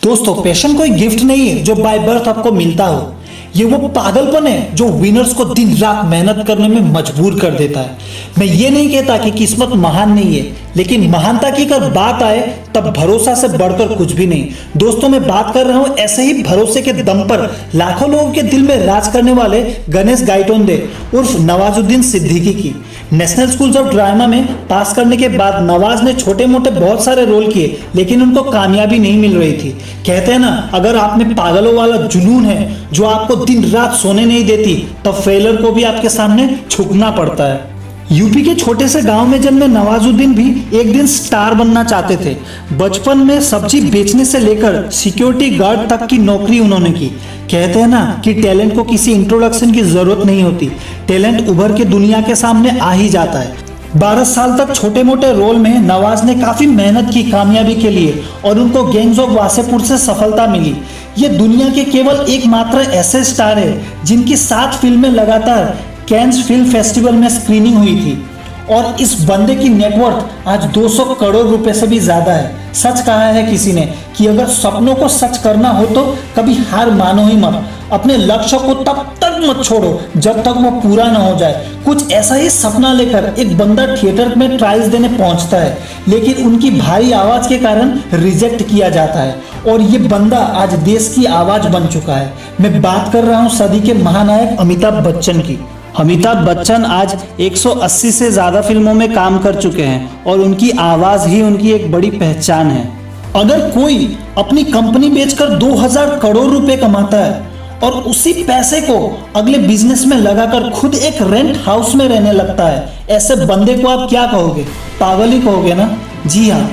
दोस्तों, पैशन कोई गिफ्ट नहीं है जो बाय बर्थ आपको मिलता हो। ये वो पागलपन है जो विनर्स को दिन रात मेहनत करने में मजबूर कर देता है। मैं ये नहीं कहता कि किस्मत महान नहीं है, लेकिन महानता की अगर बात आए तब भरोसा से बढ़कर कुछ भी नहीं। दोस्तों, मैं बात कर रहा हूं ऐसे ही भरोसे के दम पर लाखों लोगों के दिल में राज करने वाले गणेश गाइटोंडे उर्फ नवाजुद्दीन सिद्दीकी की। नेशनल स्कूल्स ऑफ ड्रामा में पास करने के बाद नवाज ने छोटे मोटे बहुत सारे रोल किए, लेकिन उनको कामयाबी नहीं मिल रही थी। कहते हैं ना, अगर आप में पागलों वाला जुनून है जो आपको दिन रात सोने नहीं देती, तब फेलर को भी आपके सामने झुकना पड़ता है। यूपी के छोटे से गांव में जन्मे नवाजुद्दीन भी एक दिन स्टार बनना चाहते थे। बचपन में सब्जी बेचने से लेकर सिक्योरिटी गार्ड तक की नौकरी उन्होंने की। कहते हैं ना कि टैलेंट को किसी इंट्रोडक्शन की जरूरत नहीं होती, टैलेंट उभर के दुनिया के सामने आ ही जाता है। 12 साल तक छोटे मोटे रोल में नवाज ने काफी मेहनत की कामयाबी के लिए, और उनको गैंग्स ऑफ वासेपुर से सफलता मिली। ये दुनिया के केवल एकमात्र ऐसे स्टार है जिनकी 7 फिल्में लगातार कैन्स फिल्म फेस्टिवल में स्क्रीनिंग हुई थी, और इस बंदे की नेटवर्थ आज 200 करोड़ रुपए से भी ज्यादा है। सच कहा है किसी ने कि अगर सपनों को सच करना हो तो कभी हार मानो ही मत। अपने लक्ष्य को तब तक मत छोड़ो जब तक वो पूरा ना हो जाए। कुछ ऐसा ही सपना लेकर एक बंदा थिएटर में ट्रायल्स देने पहुंचता है, लेकिन उनकी भारी आवाज के कारण रिजेक्ट किया जाता है, और ये बंदा आज देश की आवाज बन चुका है। मैं बात कर रहा हूँ सदी के महानायक अमिताभ बच्चन की। अमिताभ बच्चन आज 180 से ज्यादा फिल्मों में काम कर चुके हैं, और उनकी आवाज ही उनकी एक बड़ी पहचान है। अगर कोई अपनी कंपनी बेचकर 2000 करोड़ रुपए कमाता है और उसी पैसे को अगले बिजनेस में लगाकर खुद एक रेंट हाउस में रहने लगता है, ऐसे बंदे को आप क्या कहोगे? पागल ही कहोगे ना? जी हाँ,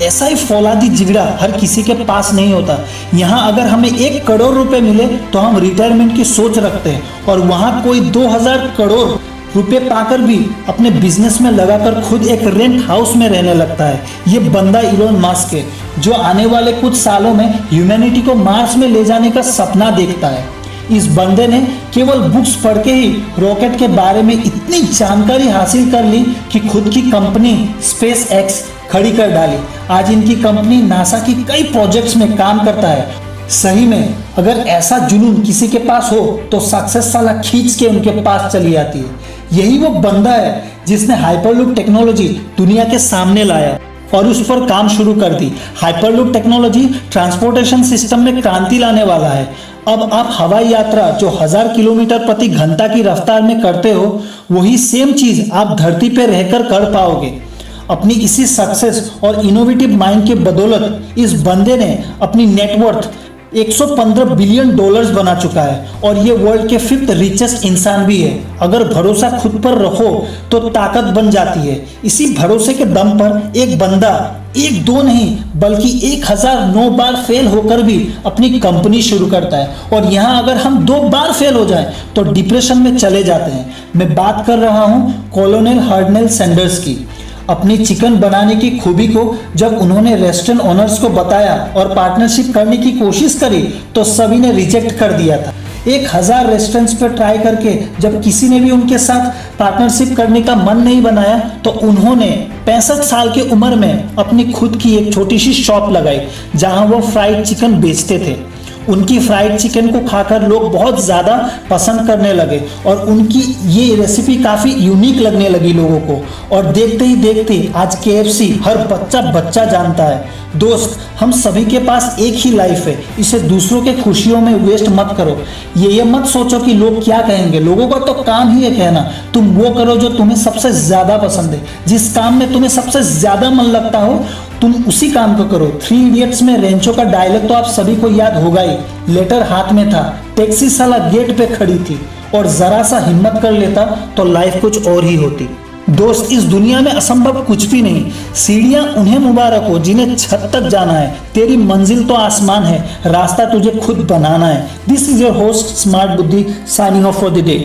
ऐसा ही फौलादी जिगड़ा हर किसी के पास नहीं होता। यहाँ अगर हमें 1 करोड़ रुपए मिले तो हम रिटायरमेंट की सोच रखते हैं, और वहाँ कोई 2000 करोड़ रुपए पाकर भी अपने बिजनेस में लगाकर खुद एक रेंट हाउस में रहने लगता है। ये बंदा इलोन मस्क है, जो आने वाले कुछ सालों में ह्यूमैनिटी को मार्स में ले जाने का सपना देखता है। इस बंदे ने केवल बुक्स पढ़ के ही रॉकेट के बारे में इतनी जानकारी हासिल कर ली कि खुद की कंपनी स्पेस एक्स खड़ी कर डाली। आज इनकी कंपनी नासा की कई प्रोजेक्ट्स में काम करता है। सही में अगर ऐसा जुनून किसी के पास हो तो सक्सेस साला खींच के उनके पास चली आती है। यही वो बंदा है जिसने हाइपरलूप टेक्नोलॉजी दुनिया के सामने लाया और उस पर काम शुरू कर दी। हाइपरलूप टेक्नोलॉजी ट्रांसपोर्टेशन सिस्टम में क्रांति लाने वाला है। अब आप हवाई यात्रा जो 1000 किलोमीटर प्रति घंटा की रफ्तार में करते हो, वही सेम चीज आप धरती पर रहकर कर पाओगे। अपनी इसी सक्सेस और इनोवेटिव माइंड के बदौलत इस बंदे ने अपनी नेटवर्थ 115 बिलियन डॉलर्स बना चुका है, और ये वर्ल्ड के 5th रिचेस्ट इंसान भी है। अगर भरोसा खुद पर रखो तो ताकत बन जाती है। इसी भरोसे के दम पर एक बंदा 1-2 नहीं बल्कि 1009 बार फेल होकर भी अपनी कंपनी शुरू करता है, और यहाँ अगर हम 2 बार फेल हो जाएं तो डिप्रेशन में चले जाते हैं। मैं बात कर रहा हूँ कॉलोनेल हर्नल सैंडर्स की। अपनी चिकन बनाने की खूबी को जब उन्होंने रेस्टोरेंट ओनर्स को बताया और पार्टनरशिप करने की कोशिश करी तो सभी ने रिजेक्ट कर दिया था। 1000 रेस्टोरेंट्स पर ट्राई करके जब किसी ने भी उनके साथ पार्टनरशिप करने का मन नहीं बनाया तो उन्होंने 65 साल की उम्र में अपनी खुद की एक छोटी सी शॉप लगाई, जहां वो फ्राइड चिकन बेचते थे। उनकी फ्राइड चिकन को खाकर लोग बहुत ज़्यादा पसंद करने लगे, और उनकी ये रेसिपी काफ़ी यूनिक लगने लगी लोगों को, और देखते ही देखते आज KFC हर बच्चा जानता है। दोस्त, हम सभी के पास एक ही लाइफ है, इसे दूसरों के खुशियों में वेस्ट मत करो। ये मत सोचो कि लोग क्या कहेंगे। लोगों का तो काम ही है कहना। तुम वो करो जो तुम्हें सबसे ज़्यादा पसंद है। जिस काम में तुम्हें सबसे ज़्यादा मन लगता हो तुम उसी काम को करो। 3 इडियट्स में रेंचो का डायलॉग तो आप सभी को याद होगा ही। लेटर हाथ में था, टैक्सी साला गेट पे खड़ी थी, और जरा सा हिम्मत कर लेता तो लाइफ कुछ और ही होती। दोस्त, इस दुनिया में असंभव कुछ भी नहीं। सीढ़ियां उन्हें मुबारक हो जिन्हें छत तक जाना है। तेरी मंजिल तो आसमान है, रास्ता तुझे खुद बनाना है। This is your host smart Buddhi, signing off for the day.